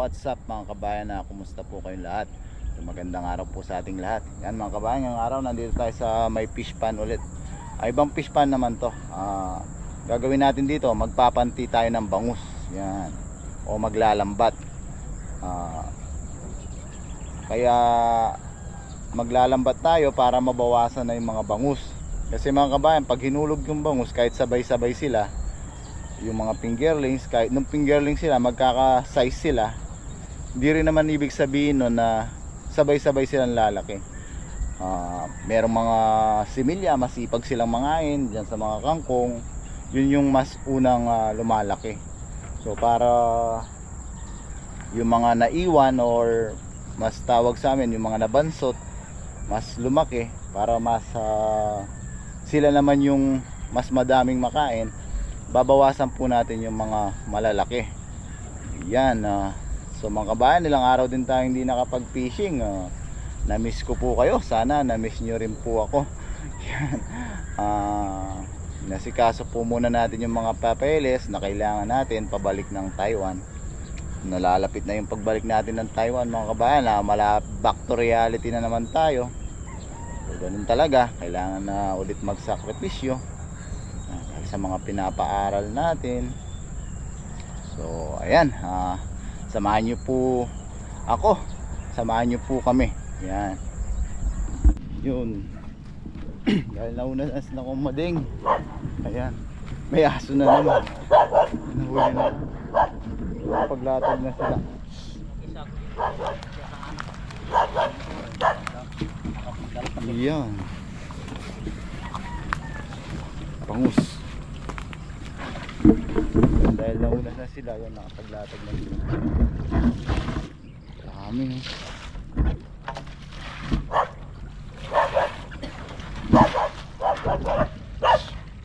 What's up mga kabayan, kumusta po kayong lahat? So, magandang araw po sa ating lahat. Yan mga kabayan, ngayong araw nandito tayo sa may fish pan ulit. Ibang fish pan naman to. Gagawin natin dito, magpapanti tayo ng bangus. Yan. O maglalambat. Kaya maglalambat tayo para mabawasan na yung mga bangus. Kasi mga kabayan, pag hinulog yung bangus, kahit sabay-sabay sila, yung mga fingerlings, kahit nung fingerlings sila, magkaka-size sila, hindi rin naman ibig sabihin no na sabay-sabay silang lalaki. Merong mga similya, masipag silang mangain dyan sa mga kangkong, yun yung mas unang lumalaki. So para yung mga naiwan, or mas tawag sa amin yung mga nabansot, mas lumaki, para mas sila naman yung mas madaming makain, babawasan po natin yung mga malalaki. Yan. So mga kabayan, ilang araw din tayong hindi nakapag-fishing. Na-miss ko po kayo. Sana na-miss nyo rin po ako. Yan. Nasikaso po muna natin yung mga papeles na kailangan natin pabalik ng Taiwan. Nalalapit na yung pagbalik natin ng Taiwan mga kabayan. Back to reality na naman tayo. So ganun talaga. Kailangan na ulit magsakripisyo sa mga pinapaaral natin. So ayan, samahan nyo po ako, samahan nyo po kami. Yan. Yun. Dahil nauna na sila kumading. Ayan, may aso na naman. Nahuli na. Paglatag na sila. Ayan, bangus. Dahil nauna na sila, yan, nakapaglatag na sila. Dami, no?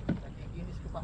Nakikinis ko pa.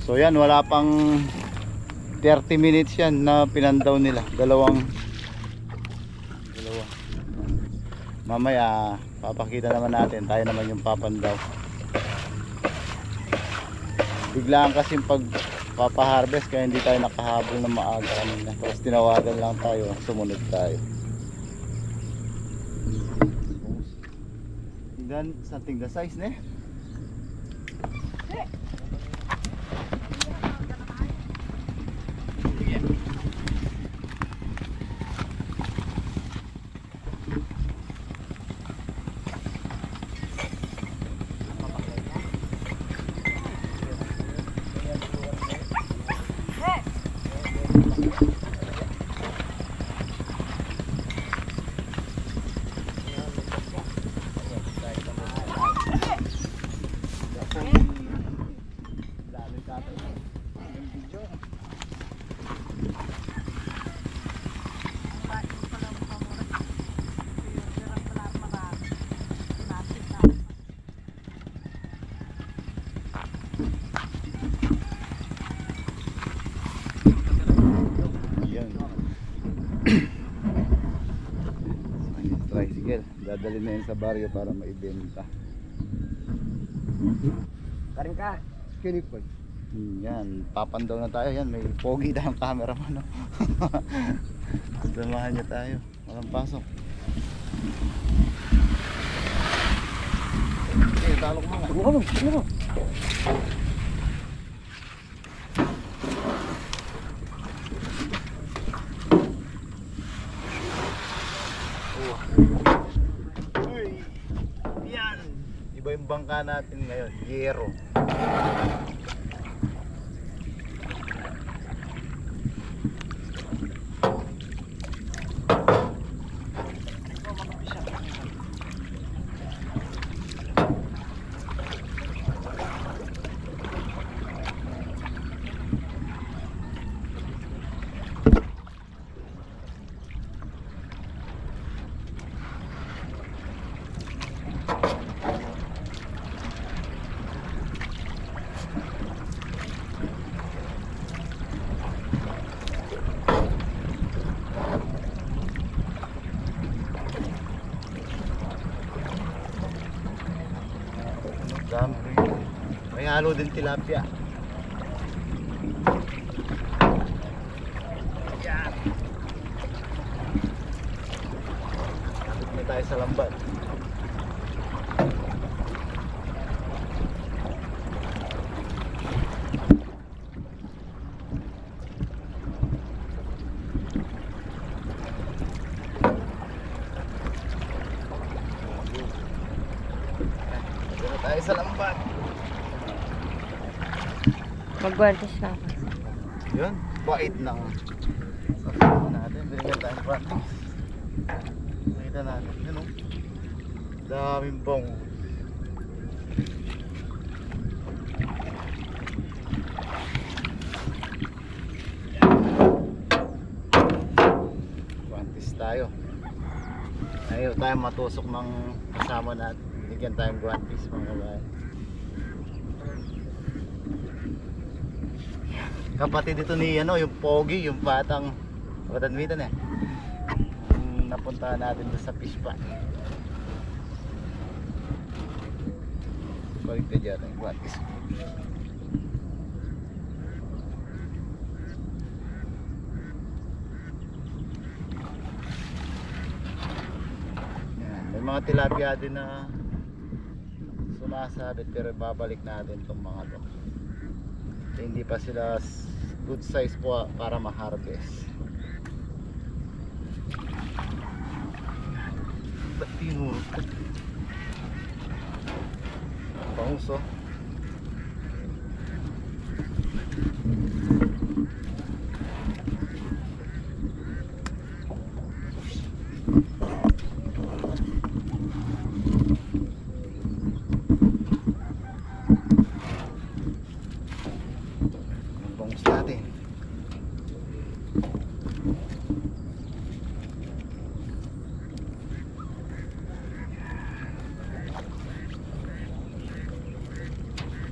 So yan, wala pang 30 minutes yan na pinandaw nila. Dalawa. Mamaya papakita naman natin, tayo naman yung papandaw. Biglaan kasi pag papaharvest, kaya hindi tayo nakahabol na maaga kanina. Tapos tinawagan lang tayo, sumunod tayo. Tingnan, something the size ne? Dadali na yun sa baryo para maibenta. Karin ka. Skinny po. Yan, papandaw na tayo. Yan, may pogi tayong cameraman, no? Samahan niya tayo. Walang pasok. Okay, talo ko mga. Ano? Uy, yan. Iba yung bangka natin ngayon, Yero. May halo din tilapia. Yan. Lapit na tayo sa lambat. Lapit na tayo sa lambat. Magwardas na ako. Yun, bait ng sasama natin. Binigyan tayong practice. Nakita natin, yun o. Daming bong. Practice tayo. Ayaw tayo matusok ng kasama natin. Binigyan tayong practice mga kabayan. Kapatid dito ni yung pogi, yung batang Badminton napuntahan natin doon sa fish pond. Balik na dyan ang guantes. May mga tilapia din na sumasabit pero babalik natin itong mga to. Hindi pa sila good size po para ma-harvest. Ba't tinuro? Bangus oh.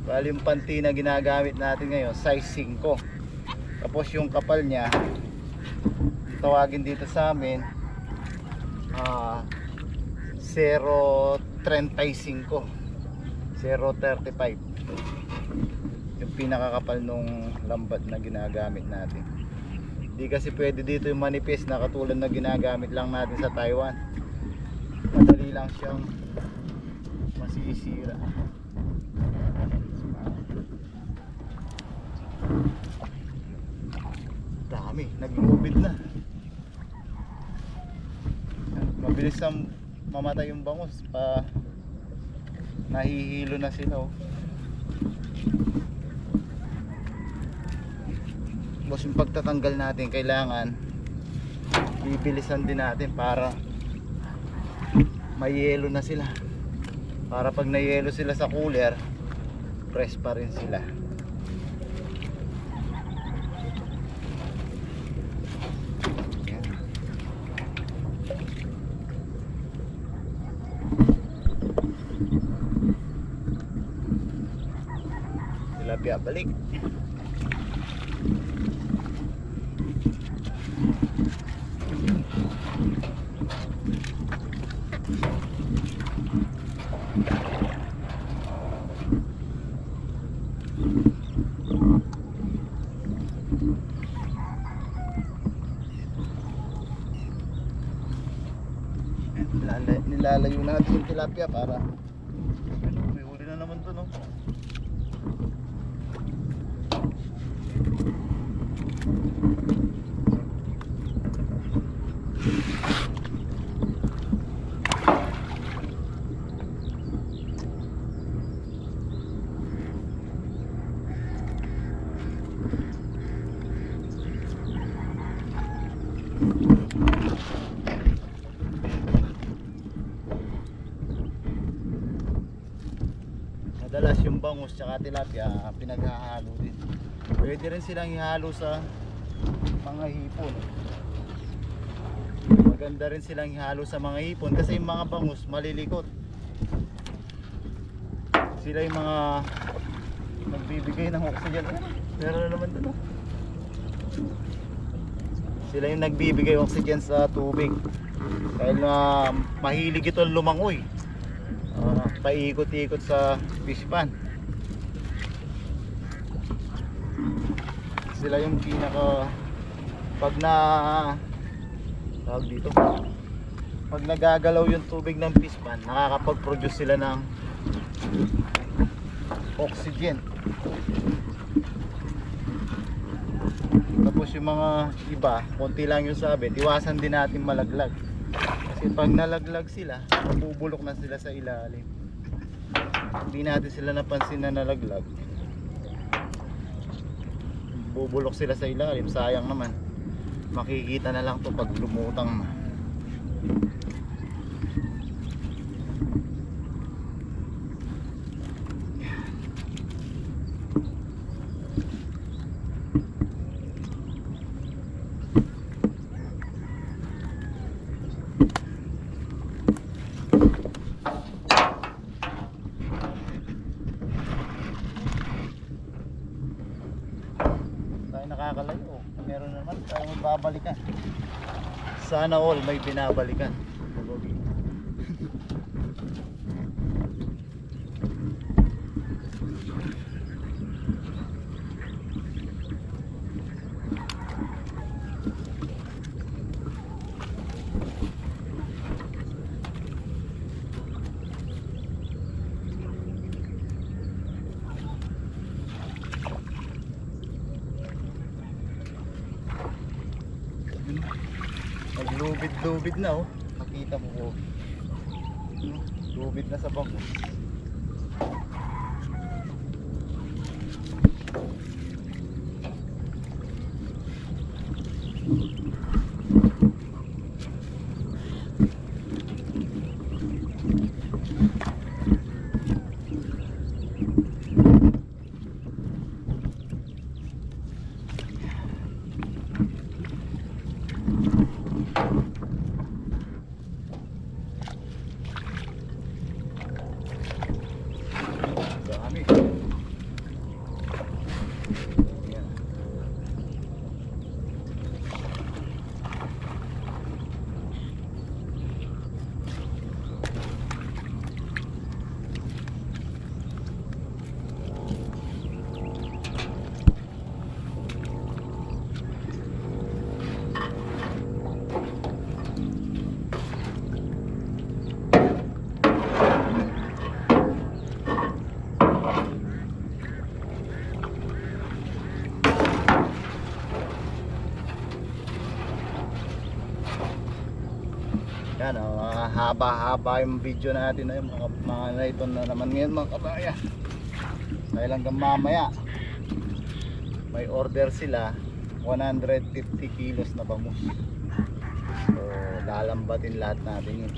Bali yung panty na ginagamit natin ngayon size 5. Tapos yung kapal niya tawagin dito sa amin 0.35 0.35 yung pinakakapal nung lambat na ginagamit natin. Hindi kasi pwede dito yung manipis na katulad na ginagamit lang natin sa Taiwan. Madali lang siyang masisira. Dami, nag-lubid na. Mabilis ang mamatay yung bangus pa nahihilo na sila oh. Boss, yung pagtatanggal natin kailangan bibilisan din natin para may yelo na sila, para pag nayelo sila sa cooler fresh pa rin sila. Tilapia balik. Nilalayo natin yung tilapia para may huli na naman to, no? Madalas yung bangus tsaka tilapia pinaghahalo din. Pwede rin silang ihalo sa mga hipon. Maganda rin silang ihalo sa mga hipon kasi yung mga bangus malilikot. Sila yung mga nagbibigay ng oxygen. Pero naman doon. Sila yung nagbibigay oxygen sa tubig. Dahil na mahilig ito lumangoy. Paikot-ikot sa fish pan. Sila yung pinaka pag tawag dito, pag nagagalaw yung tubig ng fish pan, nakakapag-produce sila ng oxygen. Tapos yung mga iba, konti lang yung sabit, iwasan din natin malaglag. Kasi pag nalaglag sila, mabubulok na sila sa ilalim. Hindi natin sila napansin na nalaglag, bubulok sila sa ilalim, sayang naman. Makikita na lang to pag lumutang na. Nakakalayo, meron naman tayong magbabalikan. Sana all may binabalikan. Naglubid-lubid na, oh. Nakita mo po. Lubid na sa bangus. Dami. Yan. Yan, haba-haba yung video natin na yung mga naiton na naman ngayon mga kabayan. Dahil hanggang mamaya may order sila 150 kilos na bangus. So lalambatin lahat natin yun.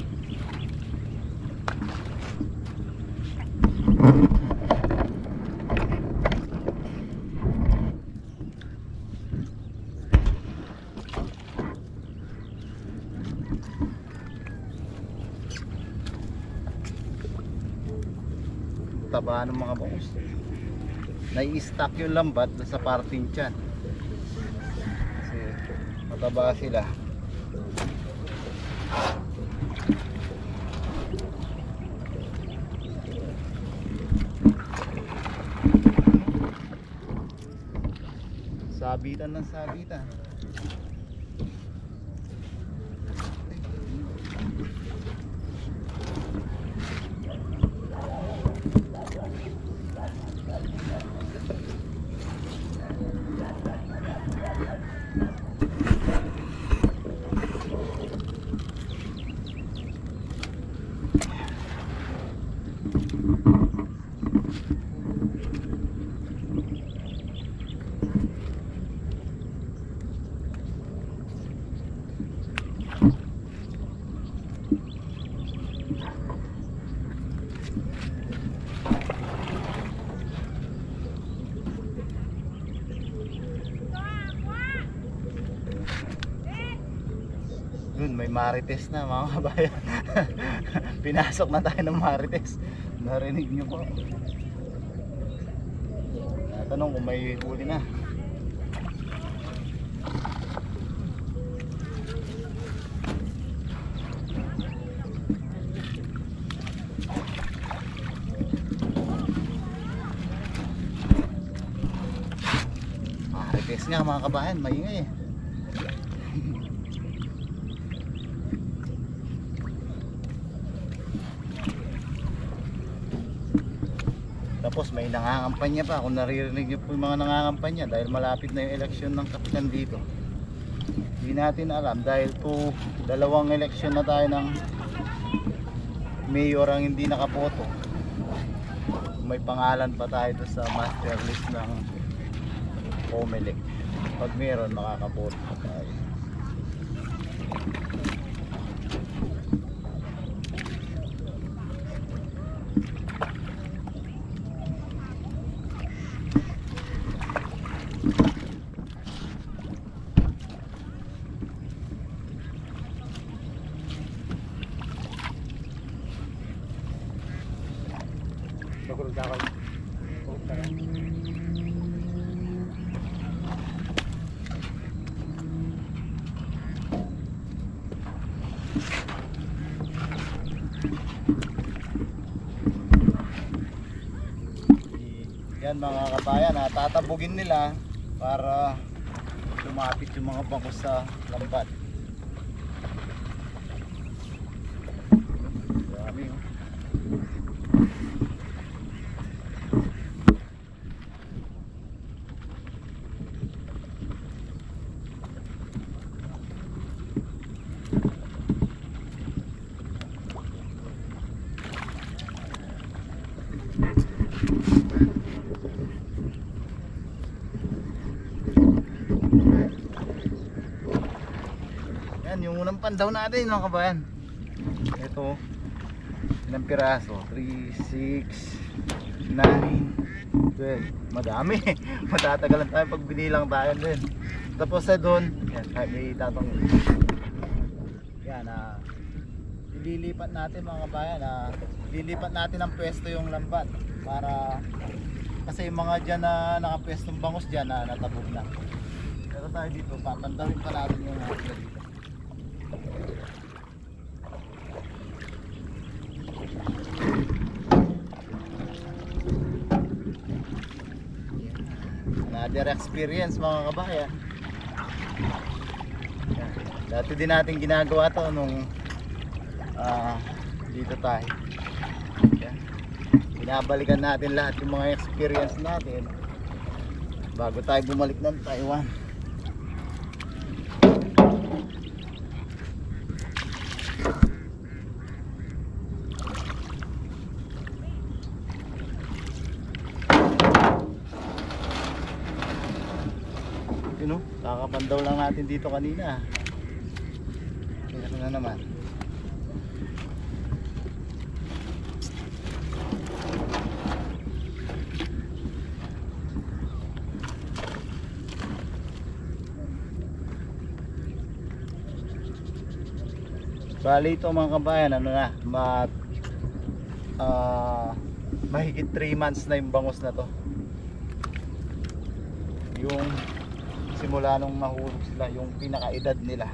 Taba ng mga bangus. Nai-stack yung lambat sa parting tiyan. Kasi mataba sila. Sabitan ng sabitan. Yun, may marites na mga kabayan. Pinasok na tayo ng marites. Narinig nyo po. Tanong kung may huli na. Marites nga mga kabayan, maingay eh. Tapos may nangangampanya pa. Kung naririnig nyo po yung mga nangangampanya, dahil malapit na yung eleksyon ng kapitan dito, hindi natin alam dahil po dalawang eleksyon na tayo ng mayor ang hindi nakaboto. May pangalan pa tayo doon sa master list ng COMELEC. Pag meron, makakaboto pa tayo. Yan mga kabayan, tatabugin nila para lumapit yung mga bangos sa lambat. Dami oh. Yan, yung unang pandaw natin mga kabayan. Ito, ilang piraso? 3, 6, 9, 12. Madami. Matatagalan tayo pag binilang tayo din. Tapos sa doon, yan, may tatong. Yan, ililipat natin mga kabayan. Ililipat natin ang pwesto yung lambat. Para, kasi yung mga dyan na nakapwestong bangus dyan na natabog na. Pero tayo dito, papandawin pa natin yung mga dito. Another experience mga kabayan. Dati din natin ginagawa to nung dito tayo. Binabalikan natin lahat yung mga experience natin bago tayo bumalik ng Taiwan. Yun o, kakapandaw lang natin dito kanina. Ito na naman. Bali ito mga kabayan, ano na, mahigit 3 months na yung bangus na to. Yung simula nung nahulog sila, yung pinakaedad nila.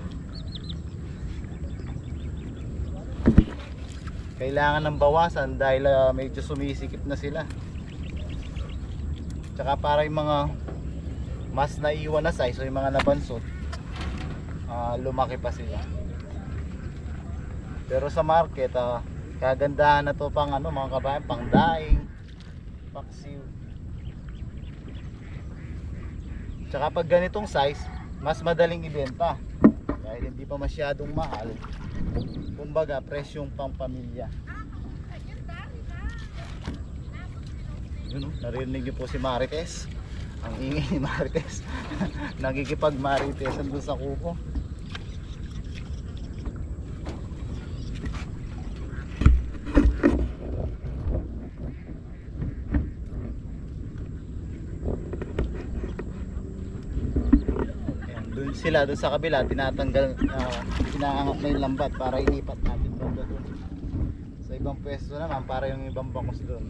Kailangan ng bawasan dahil medyo sumisikip na sila. Tsaka para yung mga mas naiwan na size, so yung mga nabansot lumaki pa sila. Pero sa market kagandahan na to pang mga kabayan, pang daing, paksiw. Tsaka pag ganitong size, mas madaling ibenta dahil hindi pa masyadong mahal. Kumbaga presyong pang pamilya. Yun, narinig niyo po si Marites. Ang ingay ni Marites. Nakikipag-maritesan doon sa kuko. Ayan, doon sila, doon sa kabila, tinatanggal, inaangat na yung lambat para ilipat natin doon. Sa ibang pwesto naman, para yung ibang bangos doon,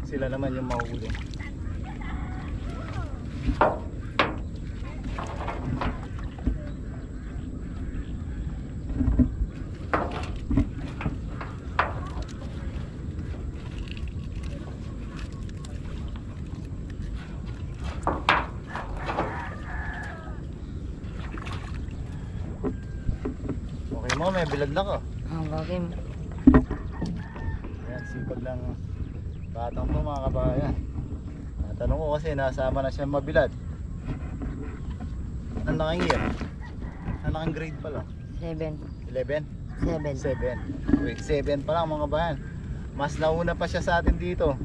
sila naman yung mahuli. Okay mo, may bilad na ko. Bagay mo. Ayan, sipag lang batang to mga kabayan. Tanong ko kasi nasama na siya mabilad. Ano nang year? Ano nang grade pala? 7. 11? 7. 7. Grade 7 pa lang mga kabayan. Mas nauna pa siya sa atin dito.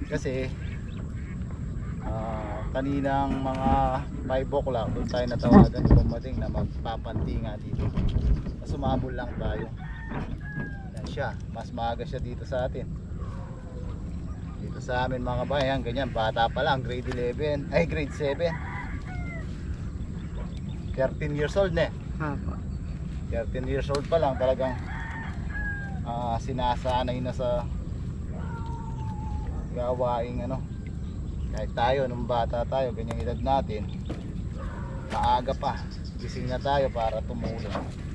Kasi kaninang mga 5 o'clock doon tayo natawagan dumating na magpapanti nga dito. Sumabol lang tayo. Yan siya, mas maaga siya dito sa atin. Dito sa amin mga kabayan, ganyan, bata pa lang, grade 11, ay grade 7. 13 years old na eh. Apo. 13 years old pa lang talagang sinasanay na sa gawaing kahit tayo nung bata tayo, ganyang edad natin, maaga pa, gising na tayo para tumulong.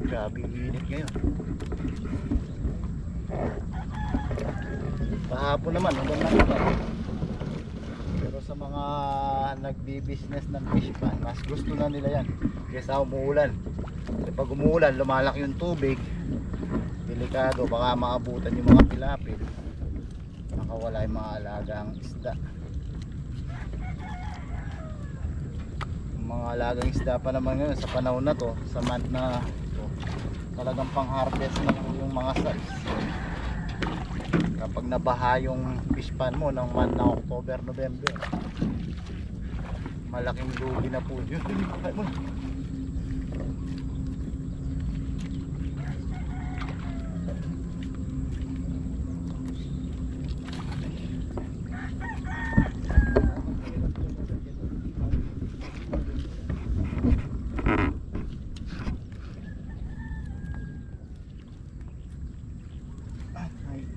Grabe yung init ngayon. Kahapon naman, hanggang naman. Pero sa mga nagbi-business ng fish pan, mas gusto na nila yan kaysa umuulan. Kasi pag umuulan, lumalaki yung tubig, delikado, baka maabutan yung mga pilapil, makawala yung mga alagang isda. Yung mga alagang isda pa naman ngayon sa panahon na to, sa month na talagang pang harvest na yung mga size. Kapag nabaha yung fish pan mo ng month na October, November, malaking lugi na po yun.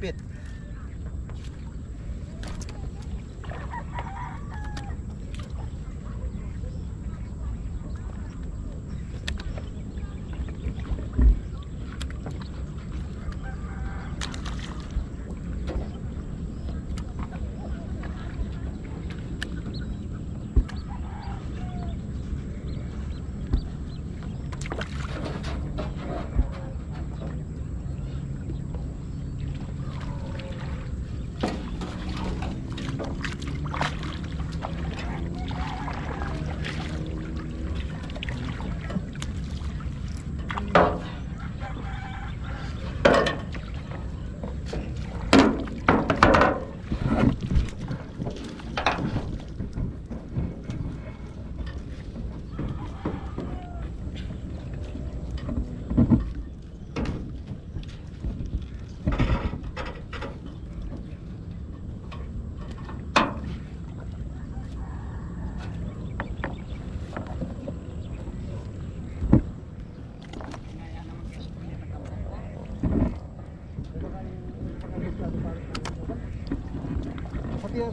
Pit.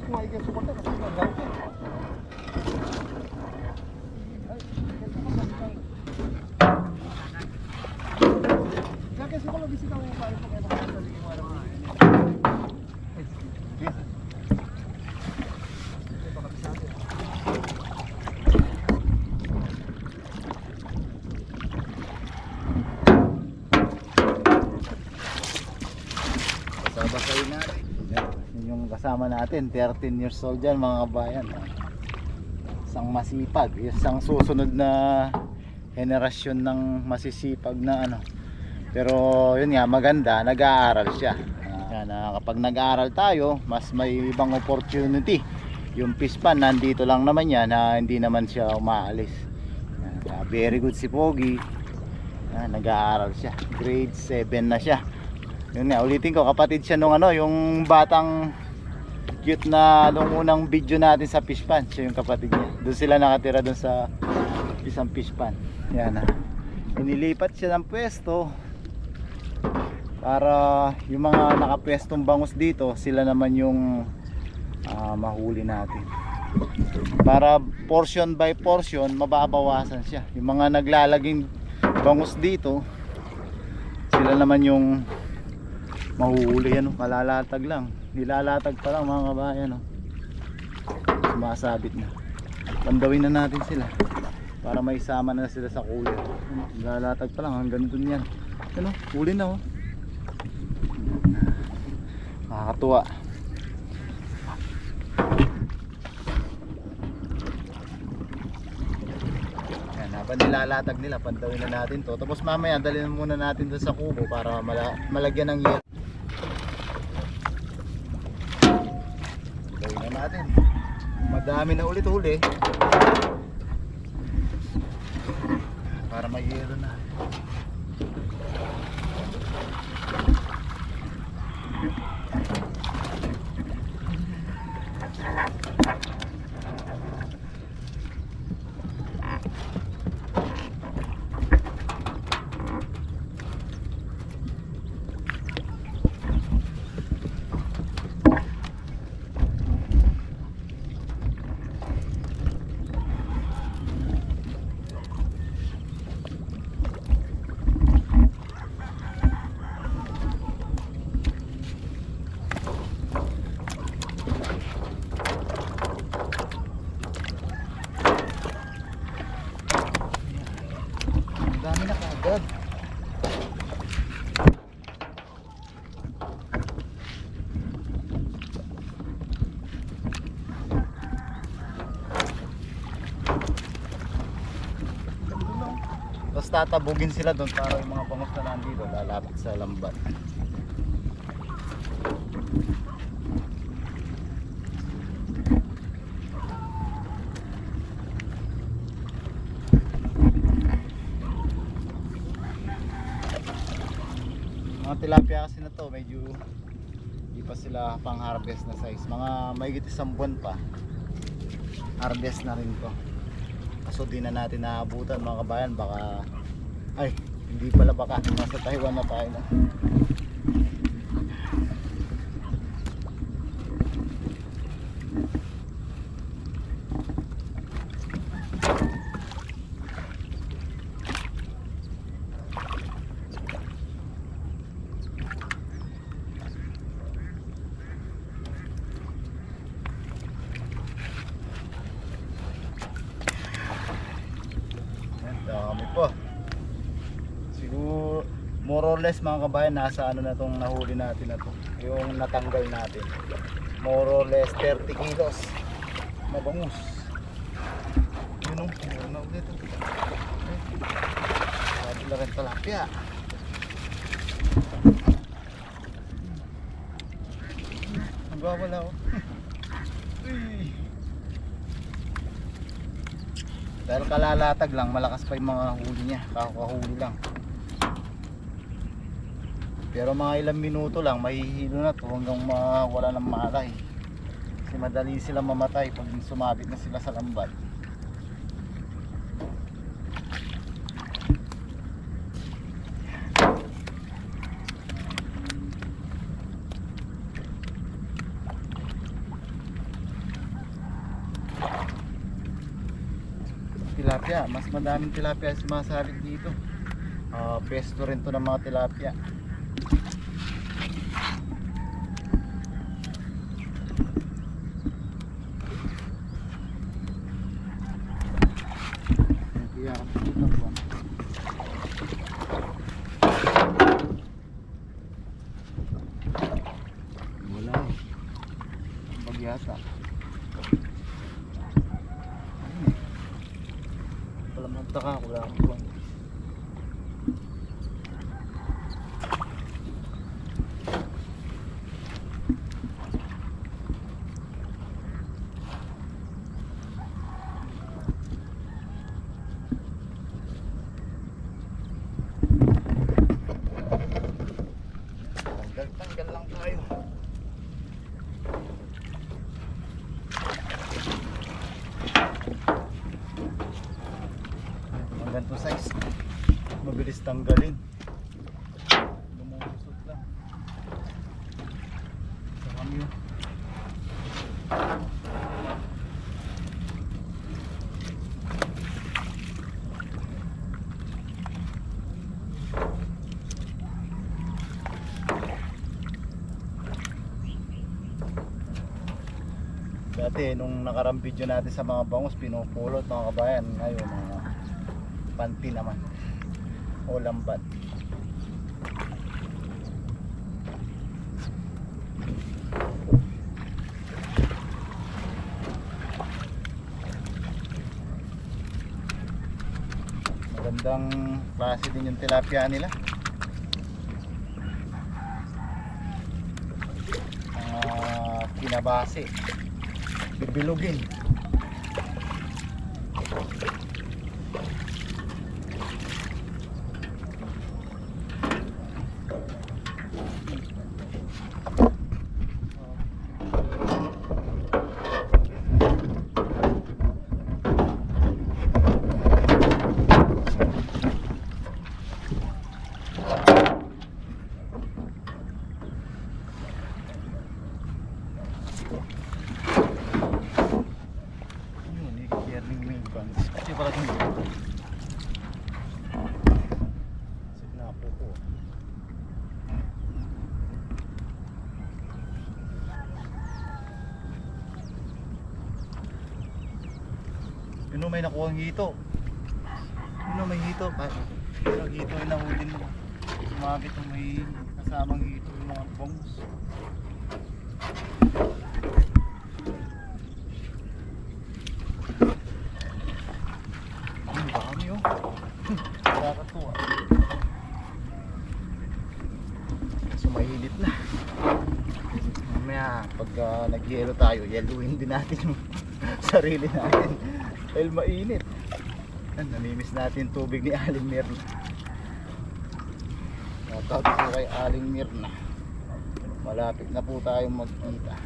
Kuha ka suporta kasi nagaw ka. Kasi ko lang bisita ko paano ko kaya makakasali ko alam mo. Basahin natin. Yun yung kasama natin, 13 years old yan mga kabayan. Isang masipag, isang susunod na henerasyon ng masisipag na ano. Pero yun nga, maganda, nag-aaral siya. Yan, kapag nag-aaral tayo, mas may ibang opportunity. Yung pispan, nandito lang naman yan, hindi naman siya umaalis. Yan, very good si Pogi. Yan, nag-aaral siya, grade 7 na siya. Yun nga, ulitin ko, kapatid siya nung ano, yung batang cute na nung unang video natin sa fish pan. Siya yung kapatid niya. Doon sila nakatira doon sa isang fish pan. Yan na. Inilipat siya ng pwesto para yung mga nakapwestong bangus dito, sila naman yung mahuli natin. Para portion by portion, mababawasan siya. Yung mga naglalaging bangus dito, sila naman yung mahuhuli. Yan, kalalatag lang, nilalatag pa lang mga kabayan, no? Sumasabit na. Pandawin na natin sila para may sama na sila sa cooler. Nilalatag pa lang hanggang dun yan. Ano, huli na, oh. Nakakatuwa. Yan, habang nilalatag nila, pandawin na natin to. Tapos mamaya dalhin muna natin dun sa kubo para malagyan ng yelo. Natin. Madami na ulit huli para may yelo na. Dami na kaagad. Tapos tatabugin sila doon para yung mga bangus na nandito lalapit sa lambat. Mga tilapia kasi na to, medyo hindi pa sila pang harvest na size. Mga mahigit isang buwan pa, harvest na rin to. Kaso di na natin naabutan mga kabayan. Baka, ay hindi pala, baka nasa Taiwan na tayo na. Dami po. Siguro more or less mga kabayan, nasa ano na tong nahuli natin na to, yung natanggal natin. More or less 30 kilos na bangus. Yun o, meron na ulit. Sabi na rin tilapia. Nagwawala o. Dahil kalalatag lang, malakas pa yung mga huli niya, kakahuli lang. Pero mga ilang minuto lang, mahihilo na to hanggang wala ng malay. Kasi madali sila mamatay pag sumabit na sila sa lambat. tilapia. Mas madaming tilapia sumasalit dito. Pesto rin to ng mga tilapia. Kaya dito po. Wala eh. Bagyata. Wala magtaka, wala akong buwan. Tanggal lang tayo. Ang ganito size, mabilis tanggalin. Lumulusot lang. Sarami yun. Dati nung nakarang video natin sa mga bangus, pinupulot mga kabayan. Ngayon mga panty naman o lambat. Magandang klase din yung tilapia nila. Kinabase, bibilugin. Yun may nakuha ang hito. Yun may hito. Yung hito yung nahuli mo. Sumabit yung may kasamang hito yung mga bongs. Ang dami yun. Nakakatuwa. So mainit na. Mamaya pagka nag-yelo tayo, yeluin din natin yung sarili natin. Dahil mainit. Namimiss natin tubig ni Aling Mirna. Shoutout po kay Aling Mirna. Malapit na po tayong magkita.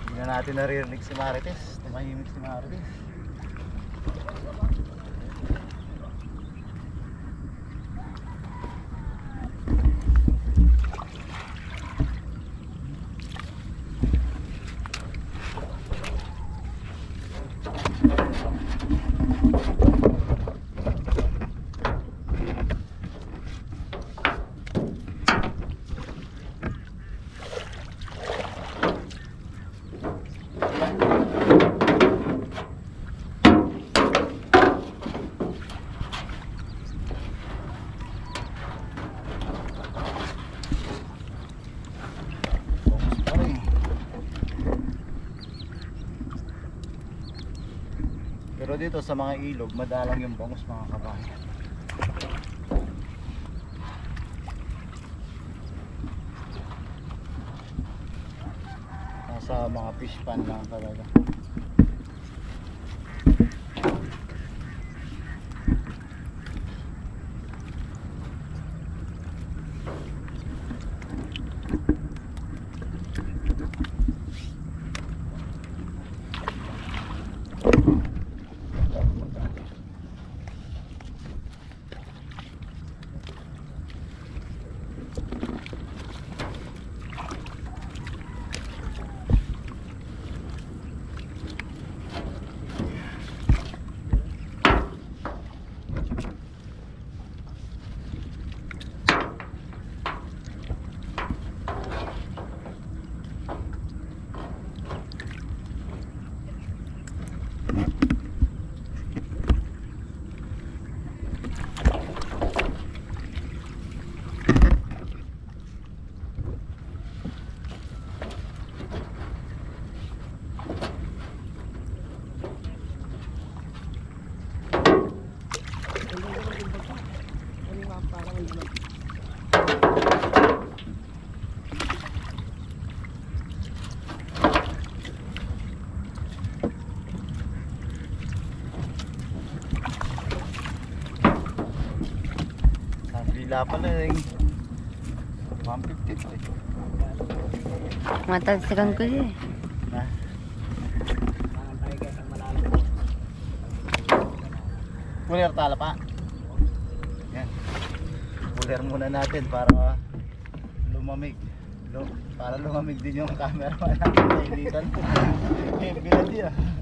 Hindi na natin naririnig si Marites. Tumahimik si Marites. Pero dito sa mga ilog, madalang yung bangus mga kabayan. Nasa mga fish pan lang talaga. Kabila pala eh. 150 eh. Matalsikan ko siya eh. Ha? Cooler tala pa. Yan. Cooler muna natin para lumamig. Para lumamig din yung camera natin. Nainitan. Heavy na di ah.